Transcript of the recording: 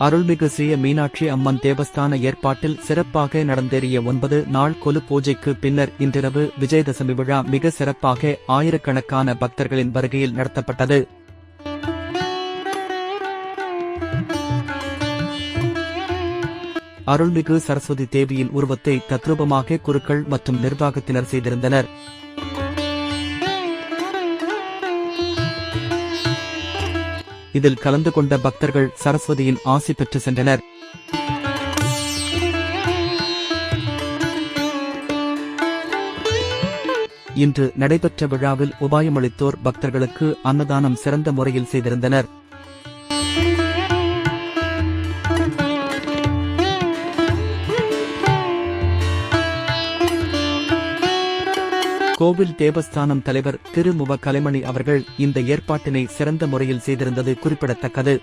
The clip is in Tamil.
அருள்மிகு ஸ்ரீ மீனாட்சி அம்மன் தேவஸ்தான ஏற்பாட்டில் சிறப்பாக நடந்தேறிய 9 நாள் கொலு பூஜைக்கு பின்னர் இன்றிரவு விஜயதசமி விழா மிக சிறப்பாக ஆயிரக்கணக்கான பக்தர்களின் வருகையில் நடத்தப்பட்டது. அருள்மிகு சரஸ்வதி தேவியின் உருவத்தை தத்ரூபமாக குருக்கள் மற்றும் நிர்வாகத்தினர் செய்திருந்தனர். இதில் கலந்து கொண்ட பக்தர்கள் சரஸ்வதியின் ஆசி பெற்று சென்றனர். இன்று நடைபெற்ற விழாவில் உபாயமளித்தோர் பக்தர்களுக்கு அன்னதானம் சிறந்த முறையில் செய்திருந்தனர். கோவில் தேவஸ்தானம் தலைவர் திரு முவ கலைமணி அவர்கள் இந்த ஏற்பாட்டினை சிறந்த முறையில் செய்திருந்தது குறிப்பிடத்தக்கது.